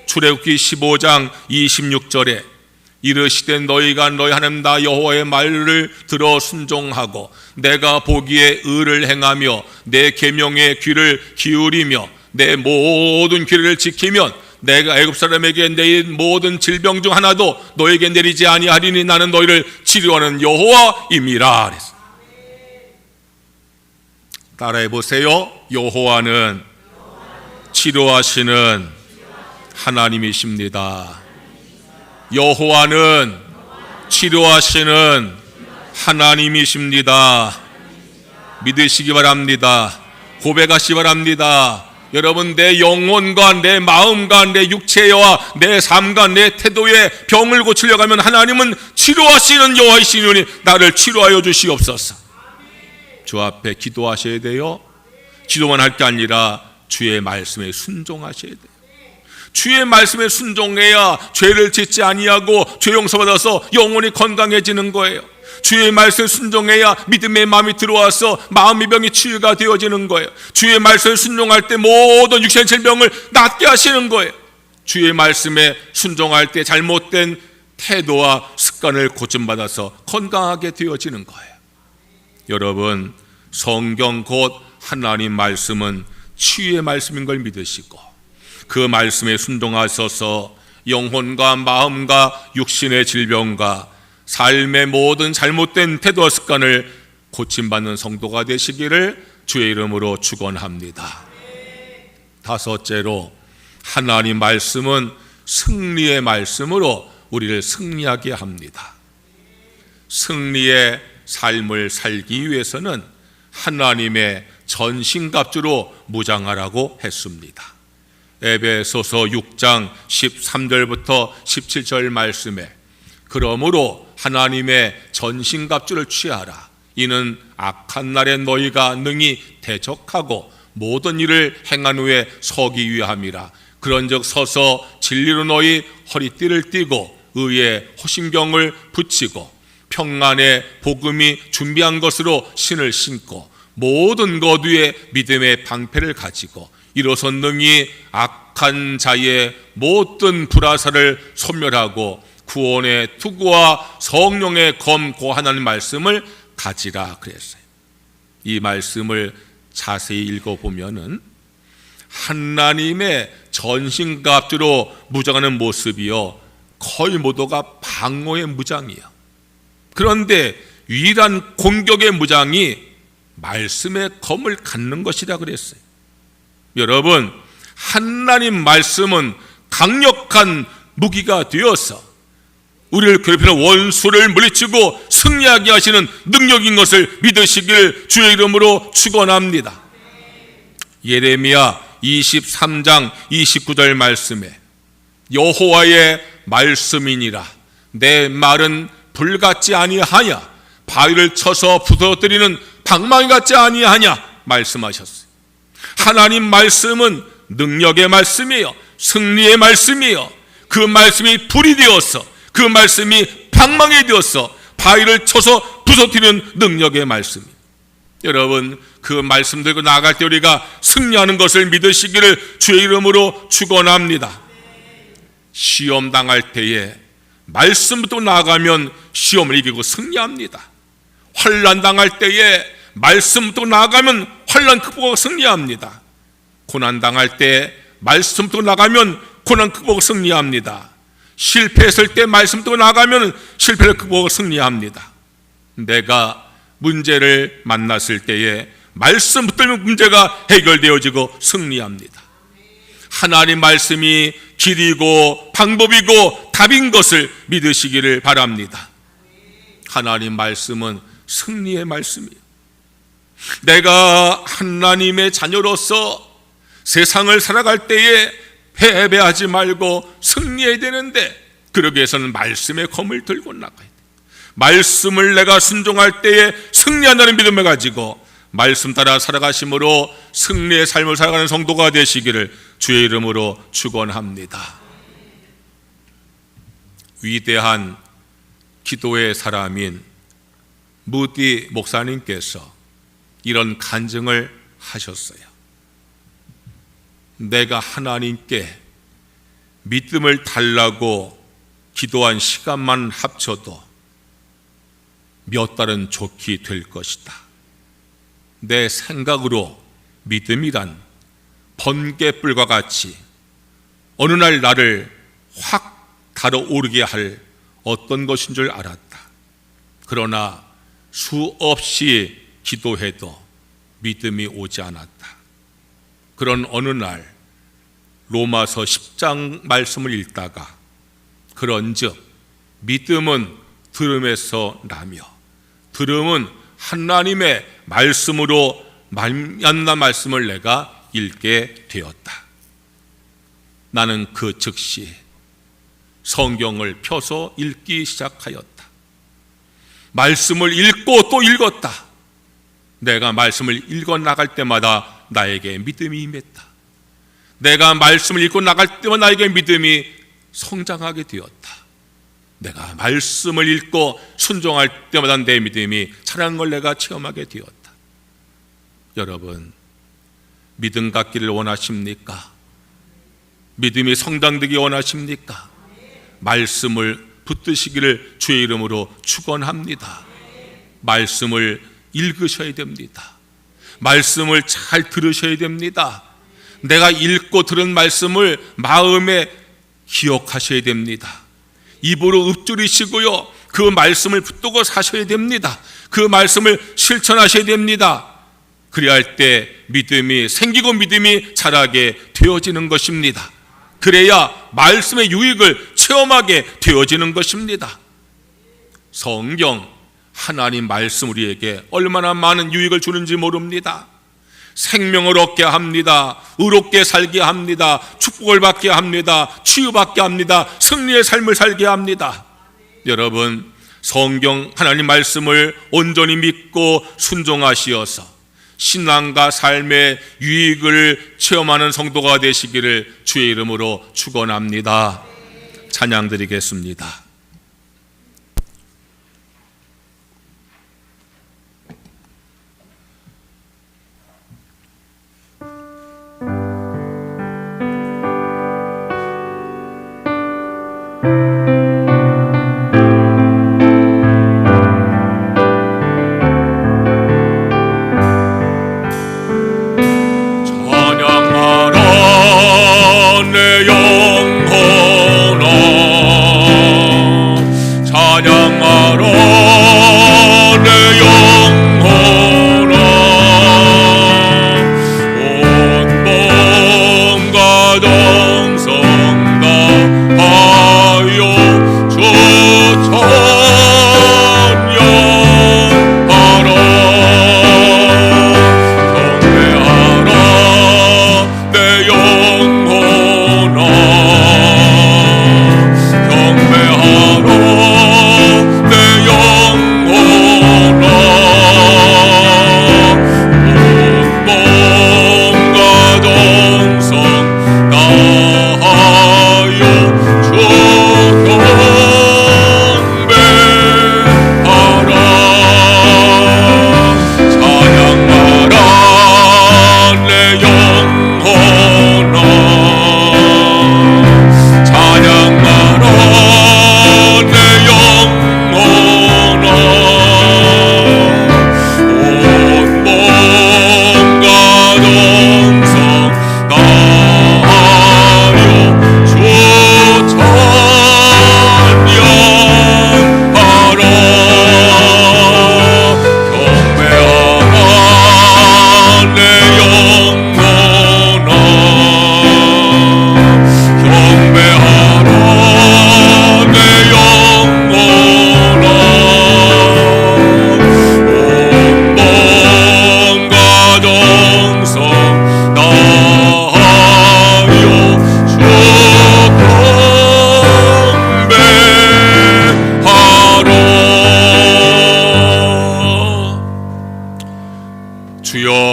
출애굽기 15장 26절에 이르시되 너희가 너희 하나님 나 여호와의 말을 들어 순종하고 내가 보기에 의를 행하며 내 계명에 귀를 기울이며 내 모든 규례를 지키면 내가 애굽 사람에게 내 모든 질병 중 하나도 너에게 내리지 아니하리니 나는 너희를 치료하는 여호와임이라 그랬어요. 따라해 보세요. 여호와는 치료하시는 하나님이십니다. 여호와는 치료하시는 하나님이십니다. 믿으시기 바랍니다. 고백하시기 바랍니다. 여러분, 내 영혼과 내 마음과 내 육체와 내 삶과 내 태도의 병을 고치려고 하면 하나님은 치료하시는 여호와이시니 나를 치료하여 주시옵소서. 주 앞에 기도하셔야 돼요. 기도만 할 게 아니라 주의 말씀에 순종하셔야 돼요. 주의 말씀에 순종해야 죄를 짓지 아니하고 죄 용서받아서 영혼이 건강해지는 거예요. 주의 말씀에 순종해야 믿음의 마음이 들어와서 마음의 병이 치유가 되어지는 거예요. 주의 말씀에 순종할 때 모든 육신의 질병을 낫게 하시는 거예요. 주의 말씀에 순종할 때 잘못된 태도와 습관을 고침받아서 건강하게 되어지는 거예요. 여러분, 성경 곧 하나님 말씀은 치유의 말씀인 걸 믿으시고 그 말씀에 순종하셔서 영혼과 마음과 육신의 질병과 삶의 모든 잘못된 태도와 습관을 고침받는 성도가 되시기를 주의 이름으로 축원합니다. 다섯째로, 하나님 말씀은 승리의 말씀으로 우리를 승리하게 합니다. 승리의 삶을 살기 위해서는 하나님의 전신갑주로 무장하라고 했습니다. 에베소서 6장 13절부터 17절 말씀에 그러므로 하나님의 전신갑주를 취하라. 이는 악한 날에 너희가 능히 대적하고 모든 일을 행한 후에 서기 위함이라. 그런즉 서서 진리로 너희 허리띠를 띠고 의의 호심경을 붙이고 평안의 복음이 준비한 것으로 신을 신고 모든 것 위에 믿음의 방패를 가지고 이로써 능히 악한 자의 모든 불화살을 소멸하고 구원의 투구와 성령의 검고 하나님 말씀을 가지라 그랬어요. 이 말씀을 자세히 읽어보면은 하나님의 전신갑주로 무장하는 모습이요 거의 모두가 방어의 무장이에요. 그런데 유일한 공격의 무장이 말씀의 검을 갖는 것이라 그랬어요. 여러분, 하나님 말씀은 강력한 무기가 되어서 우리를 괴롭히는 원수를 물리치고 승리하게 하시는 능력인 것을 믿으시길 주의 이름으로 축원합니다. 예레미야 23장 29절 말씀에 여호와의 말씀이니라 내 말은 불같지 아니하냐 바위를 쳐서 부서뜨리는 방망이 같지 아니하냐 말씀하셨어요. 하나님 말씀은 능력의 말씀이에요. 승리의 말씀이에요. 그 말씀이 불이 되어서 그 말씀이 방망이 되어서 바위를 쳐서 부서뜨리는 능력의 말씀이에요. 여러분, 그 말씀 들고 나아갈 때 우리가 승리하는 것을 믿으시기를 주의 이름으로 축원합니다. 시험 당할 때에 말씀부터 나아가면 시험을 이기고 승리합니다. 환난 당할 때에 말씀부터 나아가면 환난 극복하고 승리합니다. 고난 당할 때 말씀부터 나가면 고난 극복하고 승리합니다. 실패했을 때 말씀부터 나가면 실패를 극복하고 승리합니다. 내가 문제를 만났을 때에 말씀 붙들면 문제가 해결되어지고 승리합니다. 하나님 말씀이 길이고 방법이고 답인 것을 믿으시기를 바랍니다. 하나님 말씀은 승리의 말씀이에요. 내가 하나님의 자녀로서 세상을 살아갈 때에 패배하지 말고 승리해야 되는데 그러기 위해서는 말씀의 검을 들고 나가야 돼요. 말씀을 내가 순종할 때에 승리한다는 믿음을 가지고 말씀 따라 살아가심으로 승리의 삶을 살아가는 성도가 되시기를 주의 이름으로 축원합니다. 위대한 기도의 사람인 무디 목사님께서 이런 간증을 하셨어요. 내가 하나님께 믿음을 달라고 기도한 시간만 합쳐도 몇 달은 좋게 될 것이다. 내 생각으로 믿음이란 번개불과 같이 어느 날 나를 확 달아오르게 할 어떤 것인 줄 알았다. 그러나 수없이 기도해도 믿음이 오지 않았다. 그런 어느 날 로마서 10장 말씀을 읽다가 그런즉 믿음은 들음에서 나며 들음은 하나님의 말씀으로 말미암는 말씀을 내가 읽게 되었다. 나는 그 즉시 성경을 펴서 읽기 시작하였다. 말씀을 읽고 또 읽었다. 내가 말씀을 읽어 나갈 때마다 나에게 믿음이 임했다. 내가 말씀을 읽고 나갈 때마다 나에게 믿음이 성장하게 되었다. 내가 말씀을 읽고 순종할 때마다 내 믿음이 자라는 걸 내가 체험하게 되었다. 여러분, 믿음 갖기를 원하십니까? 믿음이 성장되기 원하십니까? 말씀을 붙드시기를 주의 이름으로 축원합니다. 말씀을 읽으셔야 됩니다. 말씀을 잘 들으셔야 됩니다. 내가 읽고 들은 말씀을 마음에 기억하셔야 됩니다. 입으로 읊조리시고요, 그 말씀을 붙들고 사셔야 됩니다. 그 말씀을 실천하셔야 됩니다. 그래야 할 때 믿음이 생기고 믿음이 자라게 되어지는 것입니다. 그래야 말씀의 유익을 체험하게 되어지는 것입니다. 성경, 하나님 말씀 우리에게 얼마나 많은 유익을 주는지 모릅니다. 생명을 얻게 합니다. 의롭게 살게 합니다. 축복을 받게 합니다. 치유받게 합니다. 승리의 삶을 살게 합니다. 여러분, 성경 하나님 말씀을 온전히 믿고 순종하시어서 신앙과 삶의 유익을 체험하는 성도가 되시기를 주의 이름으로 축원합니다. 찬양 드리겠습니다.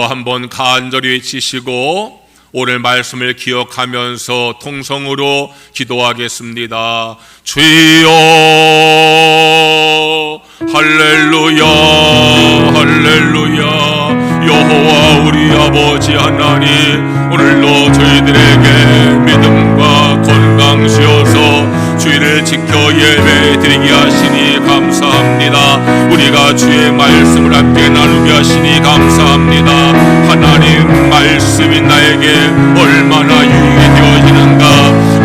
한번 간절히 외치시고 오늘 말씀을 기억하면서 통성으로 기도하겠습니다. 주여, 할렐루야, 할렐루야. 여호와 우리 아버지 하나님, 오늘도 저희들에게 믿음과 건강 주셔서 주의를 지켜 예배 드리게 하시니 감사합니다. 우리가 주의 말씀을 함께 나누게 하시니 감사합니다. 하나님 말씀이 나에게 얼마나 유익이 되어지는가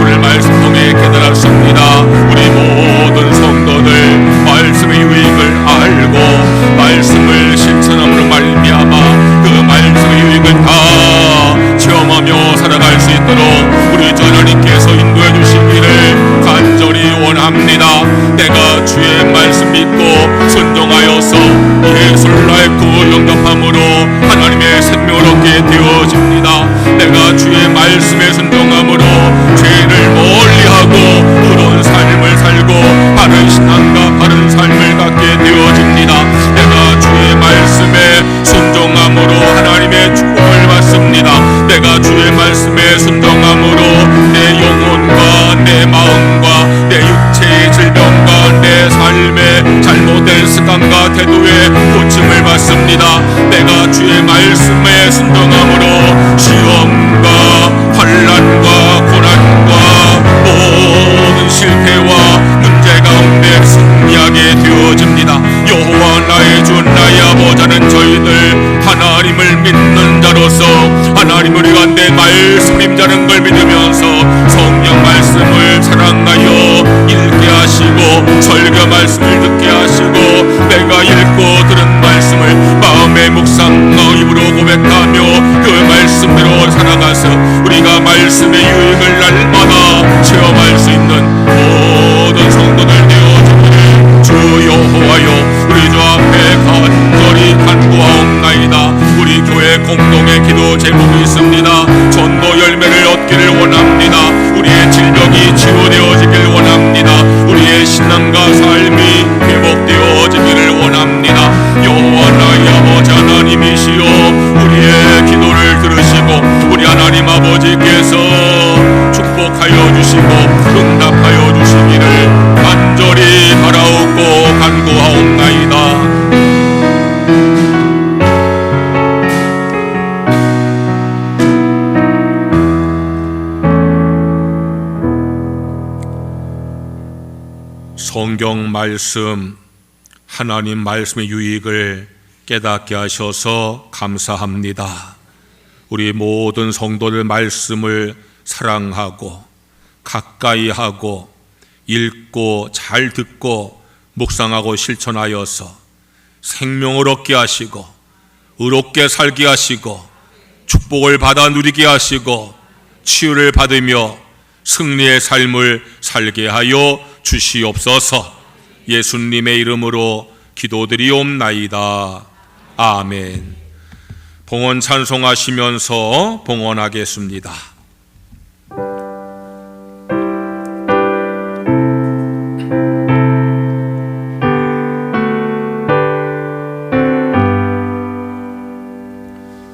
오늘 말씀 통해 깨달았습니다. 우리 모든 성도들 말씀의 유익을 알고 말씀을 실천함으로 말미암아 그 말씀의 유익을 다 체험하며 살아갈 수 있도록 우리 주 하나님께서 인도해 주시기를 간절히 원합니다. 내가 주의 말씀 믿고 순종하여서 예수를 나의 구원 영접함으로 하나님의 생명을 얻게 되어집니다. 내가 주의 말씀에 순종함으로 죄를 멀리하고 의로운 삶을 살고 바른 신앙과 바른 삶을 갖게 되어집니다. 내가 주의 말씀에 순종함으로 하나님의 축복을 받습니다. 내가 주의 말씀에 순종함으로 내 영혼과 내 마음과 내 육체의 질병과 마음과 태도에 고침을 받습니다. 내가 주의 말씀에 순종함으로 시험과 환난과 고난과 모든 실패와 문제 가운데 승리하게 되어집니다. 여호와 나의 주 나의 아버지는 저희들 하나님을 믿는 자로서 하나님을 위한 내 말씀 임자는 걸 믿으면서 성경 말씀을 사랑하여 읽게 하시고 설교 말씀을 듣게 하시고 내가 읽고 들은 말씀을 마음의 묵상과 입으로 고백하며 그 말씀대로 살아가서 우리가 말씀의 유익을 날마다 체험할 수 있는 모든 성도들 되어주기를 주 여호와여 우리 주 앞에 간절히 간구하옵나이다. 우리 교회 공동의 기도 제목이 있습니다. 전도 열매를 얻기를 원합니다. 우리의 질병이 치유되어지길 원합니다. 우리의 신앙과 삶이 회복되어지기를 원합니다. 여호와 나의 아버지 하나님이시여 우리의 기도를 들으시고 우리 하나님 아버지께서 축복하여 주시고 응답하여 주시기를 간절히 바라옵고 간구하옵나이다. 성경 말씀, 하나님 말씀의 유익을 깨닫게 하셔서 감사합니다. 우리 모든 성도들 말씀을 사랑하고 가까이 하고 읽고 잘 듣고 묵상하고 실천하여서 생명을 얻게 하시고 의롭게 살게 하시고 축복을 받아 누리게 하시고 치유를 받으며 승리의 삶을 살게 하여 주시옵소서. 예수님의 이름으로 기도드리옵나이다. 아멘. 봉헌 찬송하시면서 봉헌하겠습니다.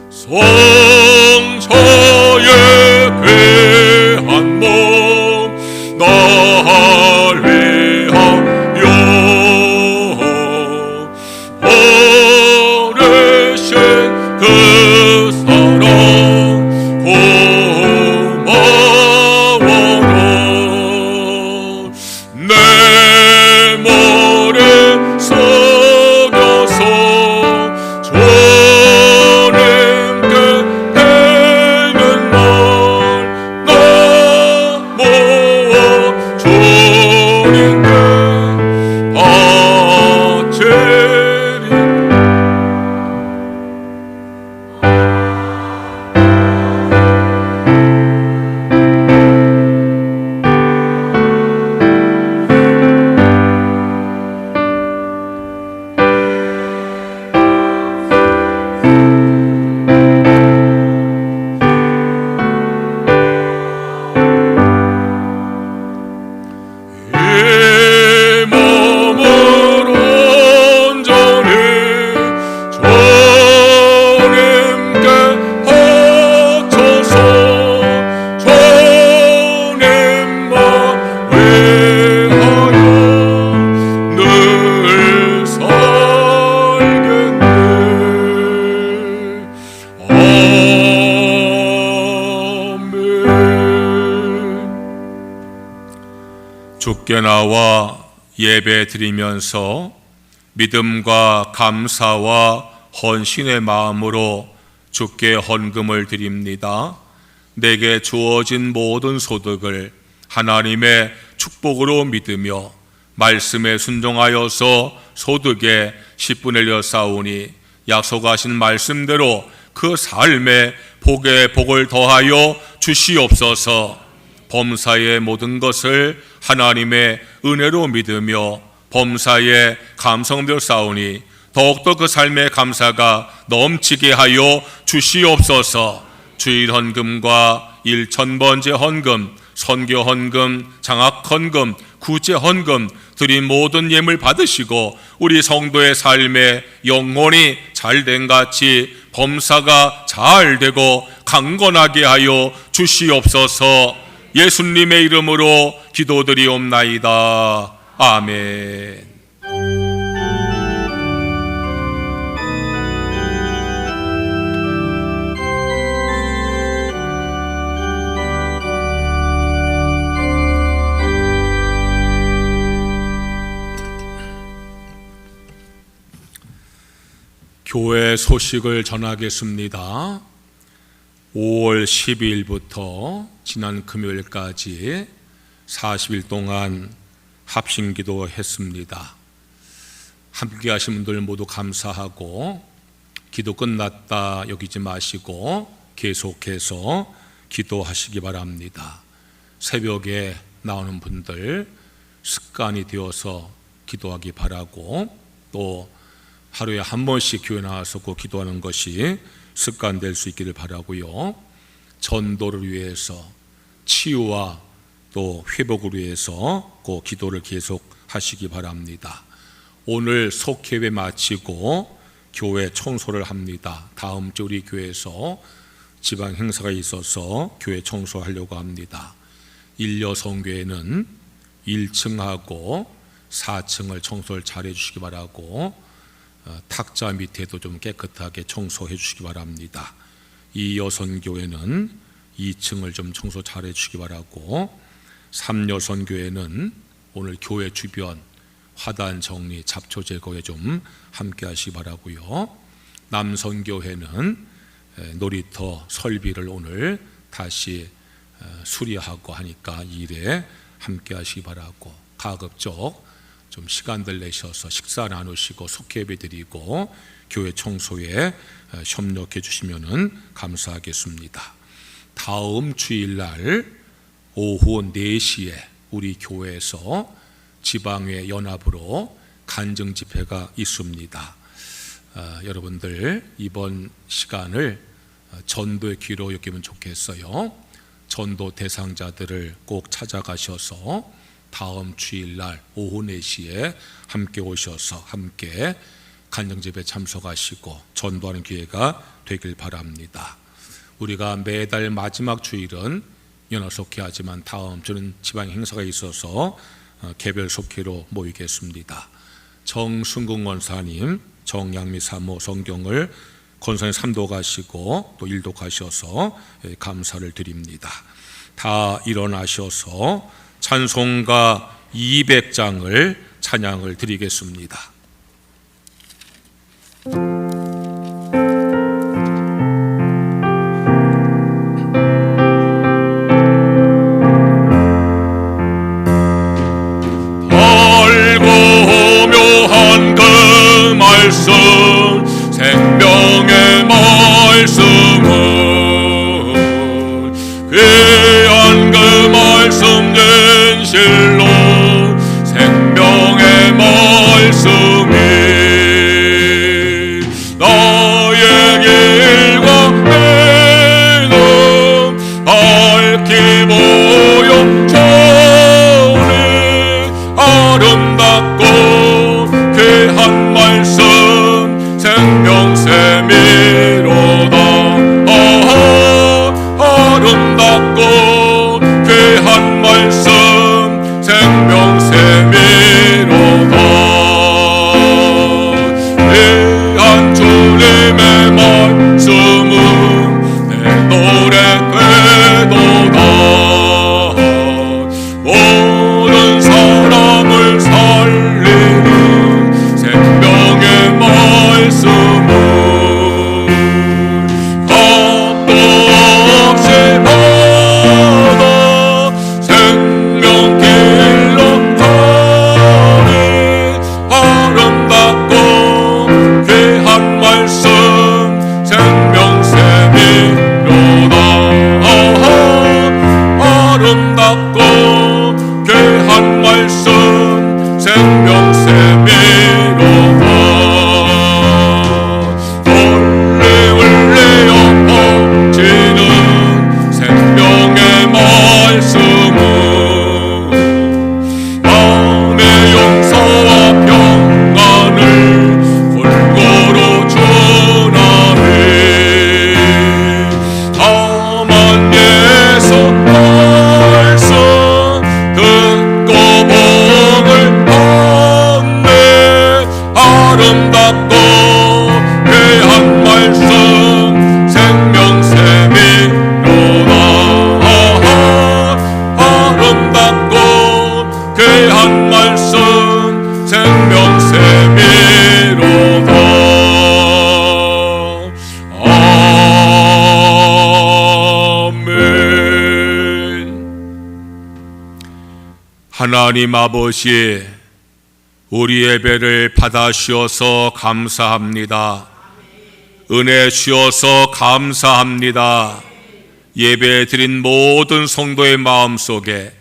성자의 귀한 몸 날 위하여 버리신 그 사랑 고마워라. 내 머리 숙여서 주께 나와 예배 드리면서 믿음과 감사와 헌신의 마음으로 주께 헌금을 드립니다. 내게 주어진 모든 소득을 하나님의 축복으로 믿으며 말씀에 순종하여서 소득의 10분의 1을 쌓으니 약속하신 말씀대로 그 삶에 복에 복을 더하여 주시옵소서. 범사의 모든 것을 하나님의 은혜로 믿으며 범사의 감성대로 쌓으니 더욱더 그 삶의 감사가 넘치게 하여 주시옵소서. 주일 헌금과 1,000번째 헌금, 선교 헌금, 장학 헌금, 구제 헌금 드린 모든 예물 받으시고 우리 성도의 삶에 영혼이 잘된 같이 범사가 잘 되고 강건하게 하여 주시옵소서. 예수님의 이름으로 기도드리옵나이다. 아멘. 교회 소식을 전하겠습니다. 5월 12일부터 지난 금요일까지 40일 동안 합심기도 했습니다. 함께 하신 분들 모두 감사하고 기도 끝났다 여기지 마시고 계속해서 기도하시기 바랍니다. 새벽에 나오는 분들 습관이 되어서 기도하기 바라고, 또 하루에 한 번씩 교회 나와서 꼭 기도하는 것이 습관될 수 있기를 바라고요. 전도를 위해서, 치유와 또 회복을 위해서 꼭 기도를 계속 하시기 바랍니다. 오늘 속회회 마치고 교회 청소를 합니다. 다음 주 우리 교회에서 지방 행사가 있어서 교회 청소하려고 합니다. 일여성교회는 1층하고 4층을 청소를 잘 해주시기 바라고, 탁자 밑에도 좀 깨끗하게 청소해 주시기 바랍니다. 이 여선교회는 2층을 좀 청소 잘 해주시기 바라고, 3여선교회는 오늘 교회 주변 화단 정리, 잡초 제거에 좀 함께 하시기 바라고요. 남선교회는 놀이터 설비를 오늘 다시 수리하고 하니까 이 일에 함께 하시기 바라고, 가급적 좀 시간들 내셔서 식사 나누시고 속회배 드리고 교회 청소에 협력해 주시면 감사하겠습니다. 다음 주일날 오후 4시에 우리 교회에서 지방회 연합으로 간증 집회가 있습니다. 여러분들 이번 시간을 전도의 기로 여기면 좋겠어요. 전도 대상자들을 꼭 찾아가셔서 다음 주일날 오후 4시에 함께 오셔서 함께 간증집에 참석하시고 전도하는 기회가 되길 바랍니다. 우리가 매달 마지막 주일은 연합속회 하지만 다음 주는 지방 행사가 있어서 개별 속회로 모이겠습니다. 정순궁 원사님, 정양미 사모 성경을 권선에 3독하시고 또 1독하셔서 감사를 드립니다. 다 일어나셔서 찬송가 200장을 찬양을 드리겠습니다. 달고 묘한 그 말씀, 생명의 말씀은 귀한 그 말씀 진실로 생명의 말씀이 하나님 아버지, 우리 예배를 받아주셔서 감사합니다. 은혜 주셔서 감사합니다. 예배 드린 모든 성도의 마음속에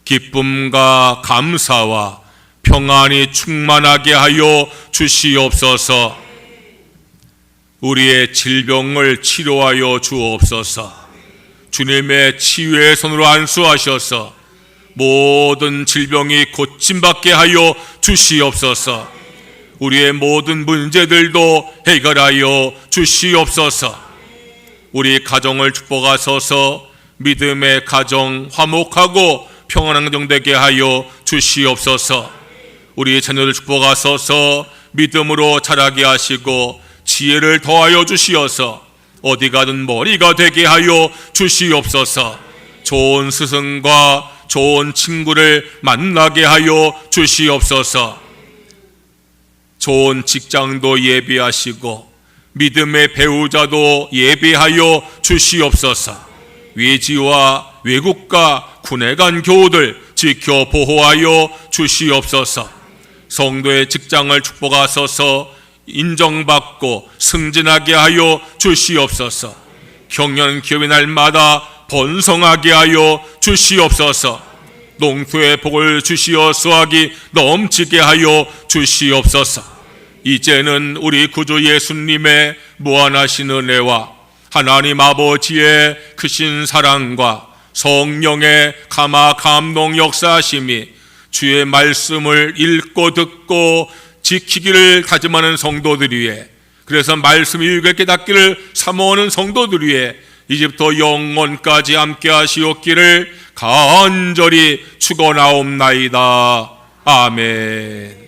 기쁨과 감사와 평안이 충만하게 하여 주시옵소서. 우리의 질병을 치료하여 주옵소서. 주님의 치유의 손으로 안수하셔서 모든 질병이 고침받게 하여 주시옵소서. 우리의 모든 문제들도 해결하여 주시옵소서. 우리 가정을 축복하소서. 믿음의 가정 화목하고 평안한 가정 되게 하여 주시옵소서. 우리 자녀들 축복하소서. 믿음으로 자라게 하시고 지혜를 더하여 주시어서 어디 가든 머리가 되게 하여 주시옵소서. 좋은 스승과 좋은 친구를 만나게 하여 주시옵소서. 좋은 직장도 예비하시고 믿음의 배우자도 예비하여 주시옵소서. 외지와 외국과 군에 간 교우들 지켜 보호하여 주시옵소서. 성도의 직장을 축복하소서. 인정받고 승진하게 하여 주시옵소서. 경연 기업의 날마다 번성하게 하여 주시옵소서. 농토의 복을 주시어 수확이 넘치게 하여 주시옵소서. 이제는 우리 구주 예수님의 무한하신 은혜와 하나님 아버지의 크신 사랑과 성령의 감화 감동 역사하심이 주의 말씀을 읽고 듣고 지키기를 다짐하는 성도들 위해, 그래서 말씀이 유익하게 깨닫기를 사모하는 성도들 위해 이제부터 영원까지 함께 하시옵기를 간절히 축원하옵나이다. 아멘.